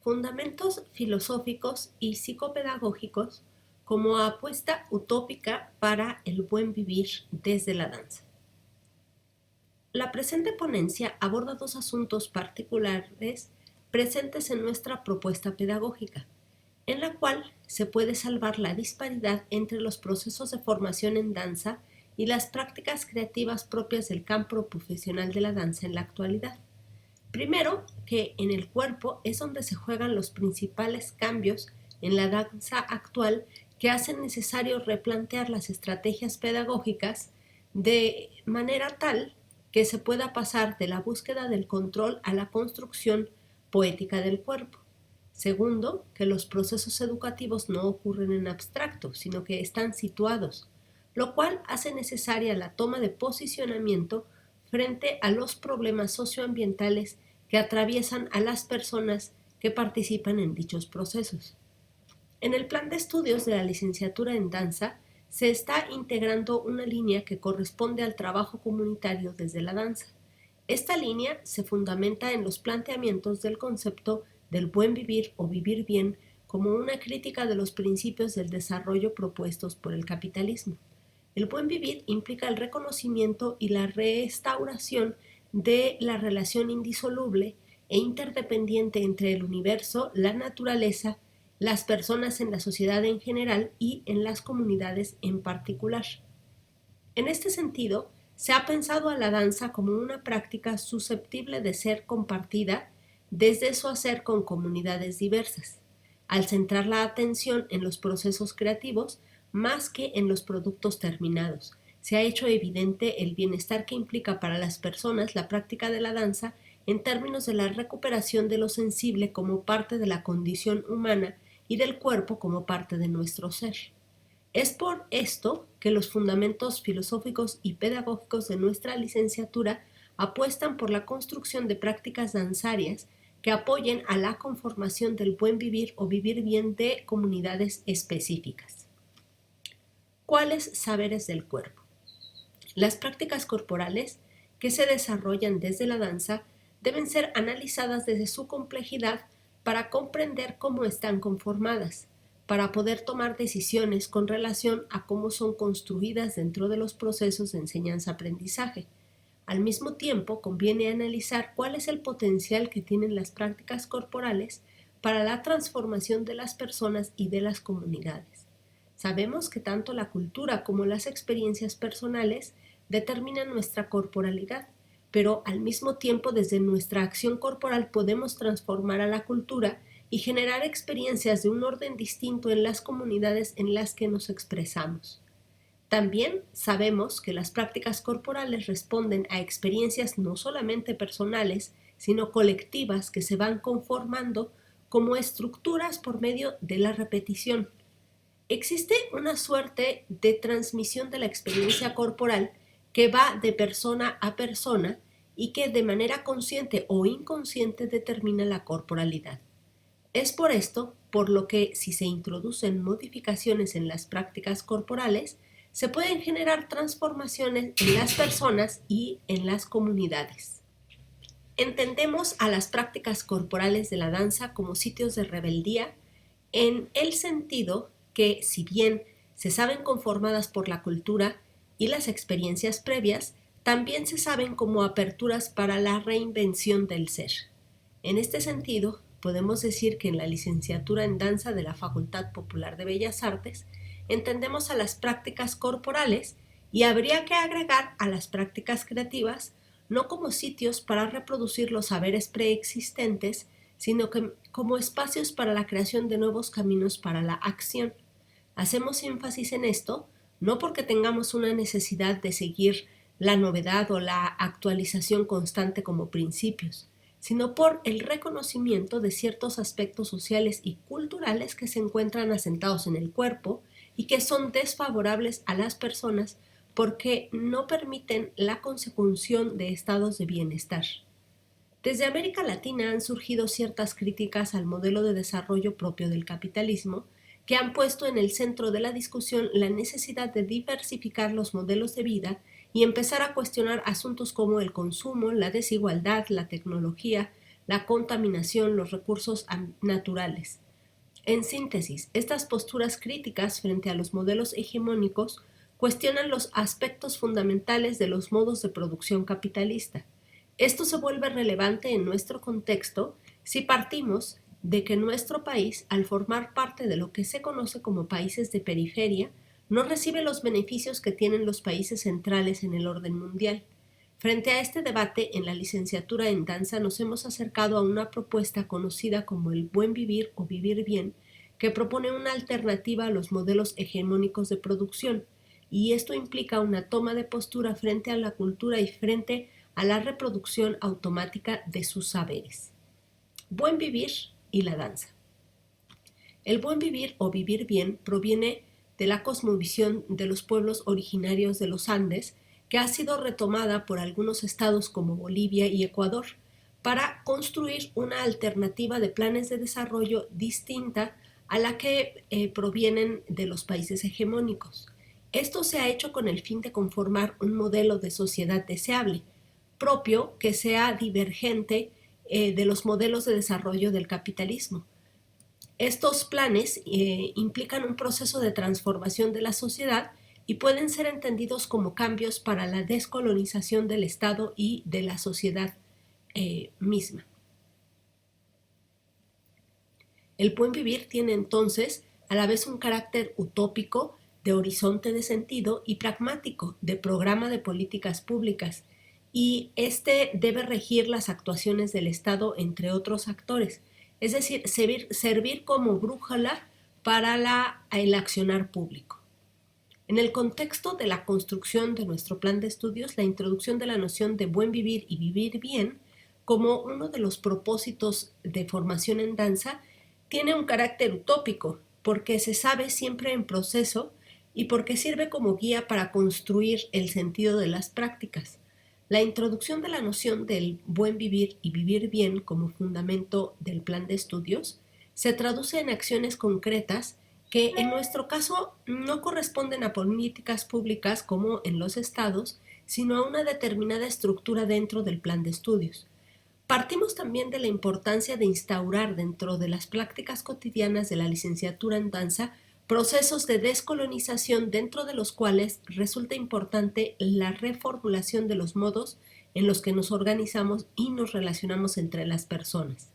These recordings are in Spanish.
Fundamentos filosóficos y psicopedagógicos como apuesta utópica para el buen vivir desde la danza. La presente ponencia aborda dos asuntos particulares presentes en nuestra propuesta pedagógica, en la cual se puede salvar la disparidad entre los procesos de formación en danza y las prácticas creativas propias del campo profesional de la danza en la actualidad. Primero, que en el cuerpo es donde se juegan los principales cambios en la danza actual que hacen necesario replantear las estrategias pedagógicas de manera tal que se pueda pasar de la búsqueda del control a la construcción poética del cuerpo. Segundo, que los procesos educativos no ocurren en abstracto, sino que están situados, lo cual hace necesaria la toma de posicionamiento frente a los problemas socioambientales que atraviesan a las personas que participan en dichos procesos. En el plan de estudios de la licenciatura en danza se está integrando una línea que corresponde al trabajo comunitario desde la danza. Esta línea se fundamenta en los planteamientos del concepto del buen vivir o vivir bien como una crítica de los principios del desarrollo propuestos por el capitalismo. El buen vivir implica el reconocimiento y la restauración de la relación indisoluble e interdependiente entre el universo, la naturaleza, las personas en la sociedad en general y en las comunidades en particular. En este sentido, se ha pensado a la danza como una práctica susceptible de ser compartida desde su hacer con comunidades diversas, al centrar la atención en los procesos creativos más que en los productos terminados. Se ha hecho evidente el bienestar que implica para las personas la práctica de la danza en términos de la recuperación de lo sensible como parte de la condición humana y del cuerpo como parte de nuestro ser. Es por esto que los fundamentos filosóficos y pedagógicos de nuestra licenciatura apuestan por la construcción de prácticas danzarias que apoyen a la conformación del buen vivir o vivir bien de comunidades específicas. ¿Cuáles saberes del cuerpo? Las prácticas corporales que se desarrollan desde la danza deben ser analizadas desde su complejidad para comprender cómo están conformadas, para poder tomar decisiones con relación a cómo son construidas dentro de los procesos de enseñanza-aprendizaje. Al mismo tiempo, conviene analizar cuál es el potencial que tienen las prácticas corporales para la transformación de las personas y de las comunidades. Sabemos que tanto la cultura como las experiencias personales determinan nuestra corporalidad, pero al mismo tiempo desde nuestra acción corporal podemos transformar a la cultura y generar experiencias de un orden distinto en las comunidades en las que nos expresamos. También sabemos que las prácticas corporales responden a experiencias no solamente personales, sino colectivas que se van conformando como estructuras por medio de la repetición. Existe una suerte de transmisión de la experiencia corporal que va de persona a persona y que de manera consciente o inconsciente determina la corporalidad. Es por esto por lo que si se introducen modificaciones en las prácticas corporales, se pueden generar transformaciones en las personas y en las comunidades. Entendemos a las prácticas corporales de la danza como sitios de rebeldía en el sentido que, si bien se saben conformadas por la cultura y las experiencias previas, también se saben como aperturas para la reinvención del ser. En este sentido, podemos decir que en la licenciatura en danza de la Facultad Popular de Bellas Artes entendemos a las prácticas corporales y habría que agregar a las prácticas creativas no como sitios para reproducir los saberes preexistentes, sino que como espacios para la creación de nuevos caminos para la acción. Hacemos énfasis en esto no porque tengamos una necesidad de seguir la novedad o la actualización constante como principios, sino por el reconocimiento de ciertos aspectos sociales y culturales que se encuentran asentados en el cuerpo y que son desfavorables a las personas porque no permiten la consecución de estados de bienestar. Desde América Latina han surgido ciertas críticas al modelo de desarrollo propio del capitalismo que han puesto en el centro de la discusión la necesidad de diversificar los modelos de vida y empezar a cuestionar asuntos como el consumo, la desigualdad, la tecnología, la contaminación, los recursos naturales. En síntesis, estas posturas críticas frente a los modelos hegemónicos cuestionan los aspectos fundamentales de los modos de producción capitalista. Esto se vuelve relevante en nuestro contexto si partimos de que nuestro país, al formar parte de lo que se conoce como países de periferia, no recibe los beneficios que tienen los países centrales en el orden mundial. Frente a este debate, en la licenciatura en danza nos hemos acercado a una propuesta conocida como el buen vivir o vivir bien, que propone una alternativa a los modelos hegemónicos de producción, y esto implica una toma de postura frente a la cultura y frente a la reproducción automática de sus saberes. Buen vivir y la danza. El buen vivir o vivir bien proviene de la cosmovisión de los pueblos originarios de los Andes, que ha sido retomada por algunos estados como Bolivia y Ecuador, para construir una alternativa de planes de desarrollo distinta a la que provienen de los países hegemónicos. Esto se ha hecho con el fin de conformar un modelo de sociedad deseable, propio que sea divergente de los modelos de desarrollo del capitalismo. Estos planes implican un proceso de transformación de la sociedad y pueden ser entendidos como cambios para la descolonización del Estado y de la sociedad misma. El buen vivir tiene entonces a la vez un carácter utópico, de horizonte de sentido, y pragmático, de programa de políticas públicas, y este debe regir las actuaciones del Estado entre otros actores, es decir, servir como brújula para el accionar público. En el contexto de la construcción de nuestro plan de estudios, la introducción de la noción de buen vivir y vivir bien como uno de los propósitos de formación en danza tiene un carácter utópico, porque se sabe siempre en proceso y porque sirve como guía para construir el sentido de las prácticas. La introducción de la noción del buen vivir y vivir bien como fundamento del plan de estudios se traduce en acciones concretas que en nuestro caso no corresponden a políticas públicas como en los estados, sino a una determinada estructura dentro del plan de estudios. Partimos también de la importancia de instaurar dentro de las prácticas cotidianas de la licenciatura en danza procesos de descolonización dentro de los cuales resulta importante la reformulación de los modos en los que nos organizamos y nos relacionamos entre las personas.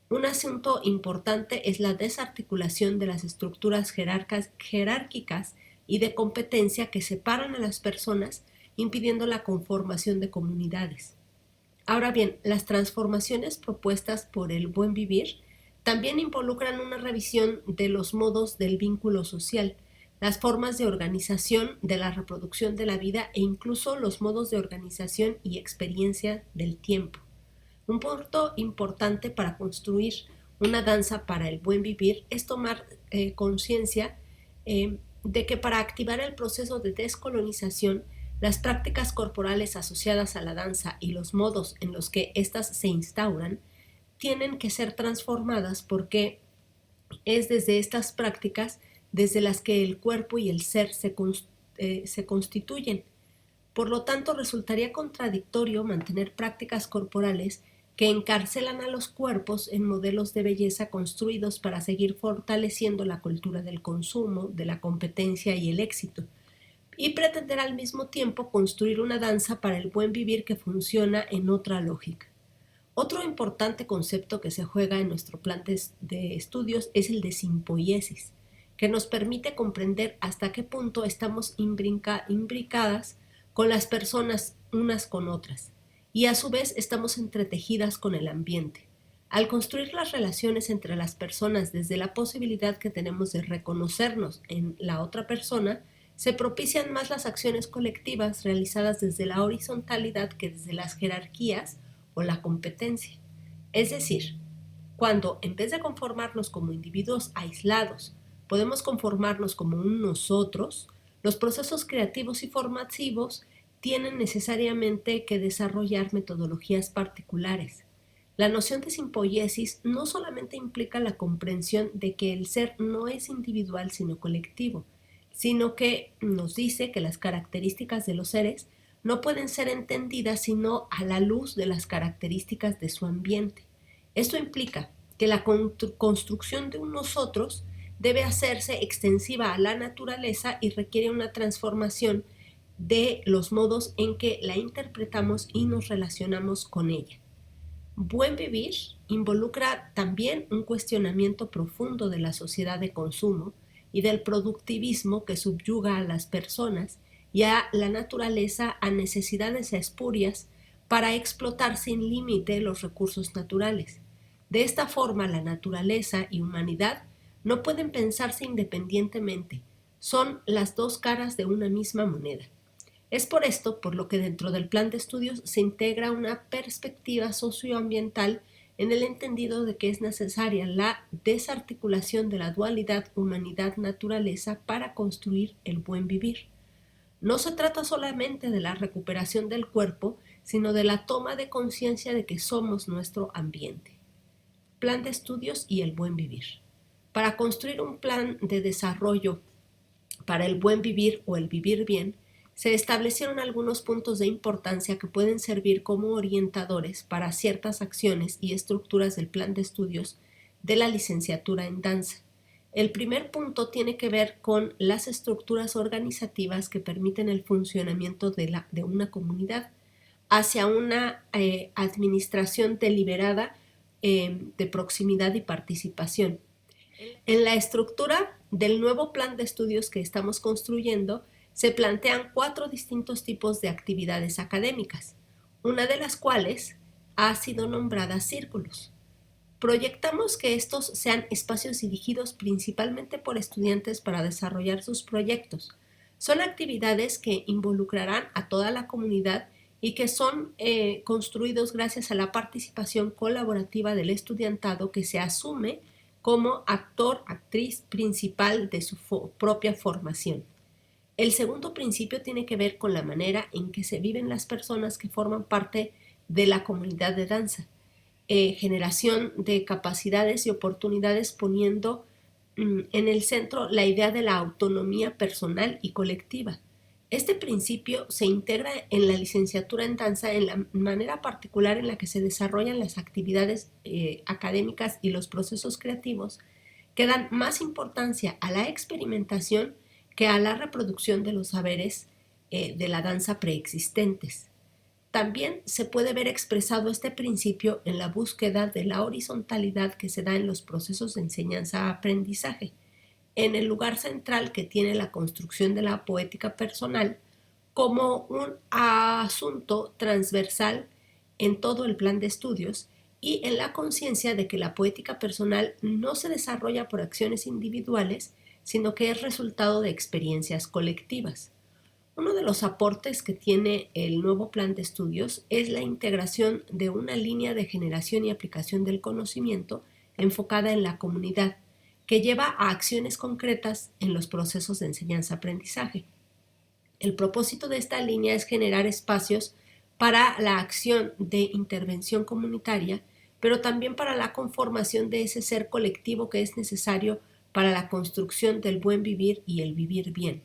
Un asunto importante es la desarticulación de las estructuras jerárquicas y de competencia que separan a las personas, impidiendo la conformación de comunidades. Ahora bien, las transformaciones propuestas por el buen vivir también involucran una revisión de los modos del vínculo social, las formas de organización de la reproducción de la vida e incluso los modos de organización y experiencia del tiempo. Un punto importante para construir una danza para el buen vivir es tomar conciencia de que para activar el proceso de descolonización, las prácticas corporales asociadas a la danza y los modos en los que éstas se instauran tienen que ser transformadas, porque es desde estas prácticas desde las que el cuerpo y el ser se constituyen. Por lo tanto, resultaría contradictorio mantener prácticas corporales que encarcelan a los cuerpos en modelos de belleza construidos para seguir fortaleciendo la cultura del consumo, de la competencia y el éxito, y pretender al mismo tiempo construir una danza para el buen vivir que funciona en otra lógica. Otro importante concepto que se juega en nuestro plan de estudios es el de simpoiesis, que nos permite comprender hasta qué punto estamos imbricadas con las personas unas con otras, y a su vez estamos entretejidas con el ambiente. Al construir las relaciones entre las personas desde la posibilidad que tenemos de reconocernos en la otra persona, se propician más las acciones colectivas realizadas desde la horizontalidad que desde las jerarquías o la competencia. Es decir, cuando en vez de conformarnos como individuos aislados, podemos conformarnos como un nosotros, los procesos creativos y formativos tienen necesariamente que desarrollar metodologías particulares. La noción de simpoiesis no solamente implica la comprensión de que el ser no es individual sino colectivo, sino que nos dice que las características de los seres no pueden ser entendidas sino a la luz de las características de su ambiente. Esto implica que la construcción de un nosotros debe hacerse extensiva a la naturaleza y requiere una transformación de los modos en que la interpretamos y nos relacionamos con ella. Buen vivir involucra también un cuestionamiento profundo de la sociedad de consumo y del productivismo que subyuga a las personas y a la naturaleza a necesidades espurias para explotar sin límite los recursos naturales. De esta forma, la naturaleza y humanidad no pueden pensarse independientemente, son las dos caras de una misma moneda. Es por esto por lo que dentro del plan de estudios se integra una perspectiva socioambiental en el entendido de que es necesaria la desarticulación de la dualidad humanidad-naturaleza para construir el buen vivir. No se trata solamente de la recuperación del cuerpo, sino de la toma de conciencia de que somos nuestro ambiente. Plan de estudios y el buen vivir. Para construir un plan de desarrollo para el buen vivir o el vivir bien, se establecieron algunos puntos de importancia que pueden servir como orientadores para ciertas acciones y estructuras del plan de estudios de la licenciatura en danza. El primer punto tiene que ver con las estructuras organizativas que permiten el funcionamiento de una comunidad hacia una administración deliberada de proximidad y participación. En la estructura del nuevo plan de estudios que estamos construyendo, se plantean 4 distintos tipos de actividades académicas, una de las cuales ha sido nombrada círculos. Proyectamos que estos sean espacios dirigidos principalmente por estudiantes para desarrollar sus proyectos. Son actividades que involucrarán a toda la comunidad y que son construidos gracias a la participación colaborativa del estudiantado que se asume como actor, actriz principal de su propia formación. El segundo principio tiene que ver con la manera en que se viven las personas que forman parte de la comunidad de danza. Generación de capacidades y oportunidades poniendo en el centro la idea de la autonomía personal y colectiva. Este principio se integra en la licenciatura en danza en la manera particular en la que se desarrollan las actividades académicas y los procesos creativos que dan más importancia a la experimentación que a la reproducción de los saberes de la danza preexistentes. También se puede ver expresado este principio en la búsqueda de la horizontalidad que se da en los procesos de enseñanza-aprendizaje, en el lugar central que tiene la construcción de la poética personal como un asunto transversal en todo el plan de estudios y en la conciencia de que la poética personal no se desarrolla por acciones individuales, sino que es resultado de experiencias colectivas. Uno de los aportes que tiene el nuevo plan de estudios es la integración de una línea de generación y aplicación del conocimiento enfocada en la comunidad, que lleva a acciones concretas en los procesos de enseñanza-aprendizaje. El propósito de esta línea es generar espacios para la acción de intervención comunitaria, pero también para la conformación de ese ser colectivo que es necesario para la construcción del buen vivir y el vivir bien.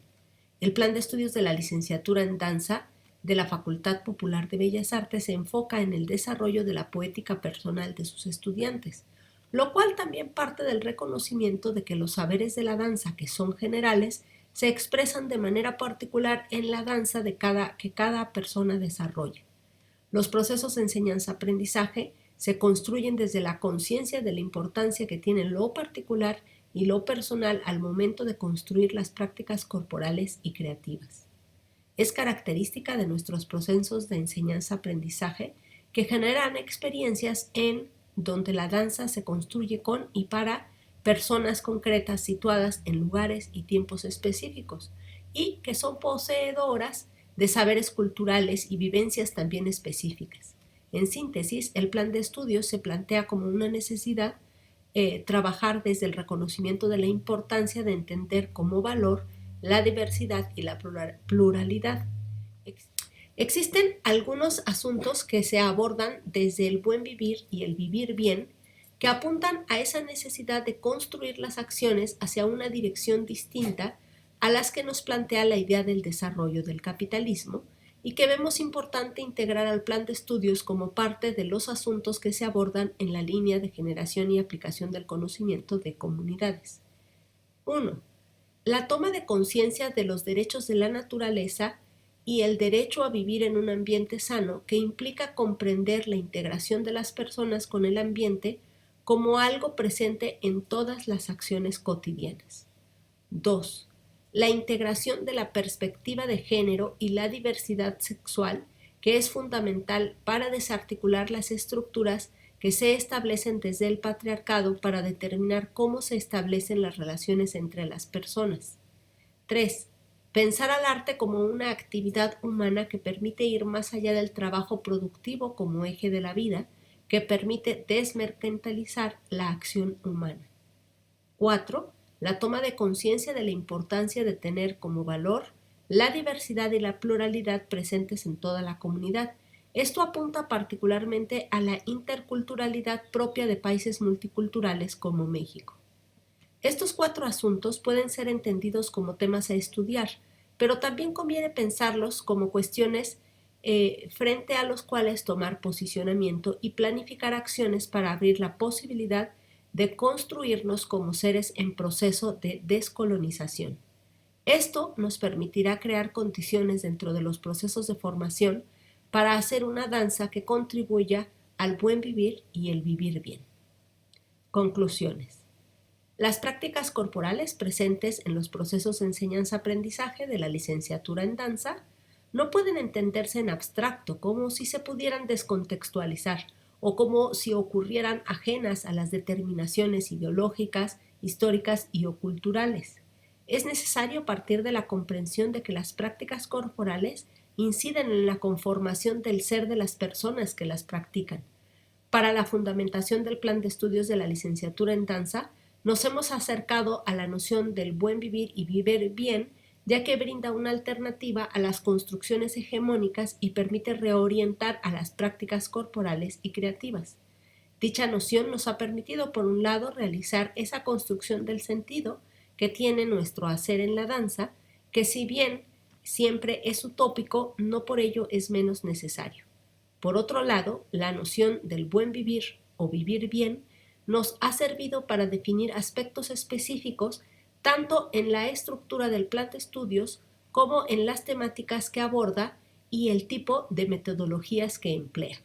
El plan de estudios de la licenciatura en danza de la Facultad Popular de Bellas Artes se enfoca en el desarrollo de la poética personal de sus estudiantes, lo cual también parte del reconocimiento de que los saberes de la danza, que son generales, se expresan de manera particular en la danza que cada persona desarrolla. Los procesos de enseñanza-aprendizaje se construyen desde la conciencia de la importancia que tiene lo particular y lo personal al momento de construir las prácticas corporales y creativas. Es característica de nuestros procesos de enseñanza-aprendizaje que generan experiencias en donde la danza se construye con y para personas concretas situadas en lugares y tiempos específicos y que son poseedoras de saberes culturales y vivencias también específicas. En síntesis, el plan de estudios se plantea como una necesidad trabajar desde el reconocimiento de la importancia de entender como valor la diversidad y la pluralidad. Existen algunos asuntos que se abordan desde el buen vivir y el vivir bien que apuntan a esa necesidad de construir las acciones hacia una dirección distinta a las que nos plantea la idea del desarrollo del capitalismo y que vemos importante integrar al plan de estudios como parte de los asuntos que se abordan en la línea de generación y aplicación del conocimiento de comunidades. 1. La toma de conciencia de los derechos de la naturaleza y el derecho a vivir en un ambiente sano, que implica comprender la integración de las personas con el ambiente como algo presente en todas las acciones cotidianas. 2. La integración de la perspectiva de género y la diversidad sexual, que es fundamental para desarticular las estructuras que se establecen desde el patriarcado para determinar cómo se establecen las relaciones entre las personas. 3. Pensar al arte como una actividad humana que permite ir más allá del trabajo productivo como eje de la vida, que permite desmercantilizar la acción humana. 4. La toma de conciencia de la importancia de tener como valor la diversidad y la pluralidad presentes en toda la comunidad. Esto apunta particularmente a la interculturalidad propia de países multiculturales como México. Estos 4 asuntos pueden ser entendidos como temas a estudiar, pero también conviene pensarlos como cuestiones frente a los cuales tomar posicionamiento y planificar acciones para abrir la posibilidad de construirnos como seres en proceso de descolonización. Esto nos permitirá crear condiciones dentro de los procesos de formación para hacer una danza que contribuya al buen vivir y el vivir bien. Conclusiones. Las prácticas corporales presentes en los procesos de enseñanza-aprendizaje de la licenciatura en danza no pueden entenderse en abstracto, como si se pudieran descontextualizar o como si ocurrieran ajenas a las determinaciones ideológicas, históricas y o culturales. Es necesario partir de la comprensión de que las prácticas corporales inciden en la conformación del ser de las personas que las practican. Para la fundamentación del plan de estudios de la licenciatura en danza, nos hemos acercado a la noción del buen vivir y vivir bien, ya que brinda una alternativa a las construcciones hegemónicas y permite reorientar a las prácticas corporales y creativas. Dicha noción nos ha permitido, por un lado, realizar esa construcción del sentido que tiene nuestro hacer en la danza, que si bien siempre es utópico, no por ello es menos necesario. Por otro lado, la noción del buen vivir o vivir bien nos ha servido para definir aspectos específicos tanto en la estructura del plan de estudios como en las temáticas que aborda y el tipo de metodologías que emplea.